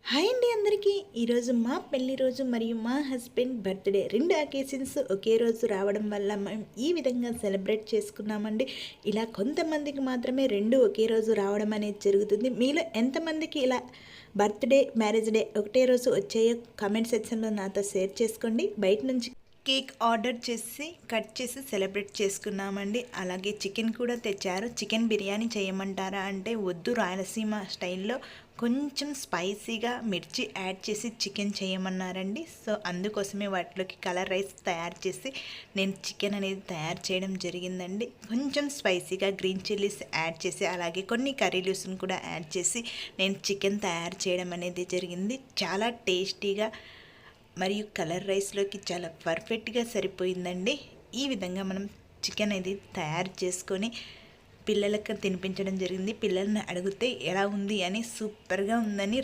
Hi అండి అందరికీ. ఈరోజు మా పెళ్లి రోజు మరియు మా హస్బెండ్ బర్త్డే రెండు అకేషన్స్ ఒకే రోజు రావడం వల్ల మేము ఈ విధంగా సెలబ్రేట్ చేసుకున్నామండి. ఇలా కొంతమందికి మాత్రమే రెండు ఒకే రోజు రావడం అనేది జరుగుతుంది. మీలో ఎంతమందికి ఇలా బర్త్డే మ్యారేజ్ డే ఒకటే రోజు వచ్చాయో కామెంట్ సెక్షన్లో నాతో షేర్ చేసుకోండి. బయట నుంచి కేక్ ఆర్డర్ చేసి కట్ చేసి సెలబ్రేట్ చేసుకున్నామండి. అలాగే చికెన్ కూడా తెచ్చారు. చికెన్ బిర్యానీ చేయమంటారా అంటే వద్దు, రాయలసీమ స్టైల్లో కొంచెం స్పైసీగా మిర్చి యాడ్ చేసి చికెన్ చేయమన్నారండి. సో అందుకోసమే వాటిలోకి కలర్ రైస్ తయారు చేసి నేను చికెన్ అనేది తయారు చేయడం జరిగిందండి. కొంచెం స్పైసీగా గ్రీన్ చిల్లీస్ యాడ్ చేసి అలాగే కొన్ని కర్రీ లీవ్స్ని కూడా యాడ్ చేసి నేను చికెన్ తయారు చేయడం అనేది జరిగింది. చాలా టేస్టీగా మరియు కలర్ రైస్లోకి చాలా పర్ఫెక్ట్గా సరిపోయిందండి. ఈ విధంగా మనం చికెన్ అనేది తయారు చేసుకొని పిల్లలకు తినిపించడం జరిగింది. పిల్లల్ని అడిగితే ఎలా ఉంది అని సూపర్గా ఉందని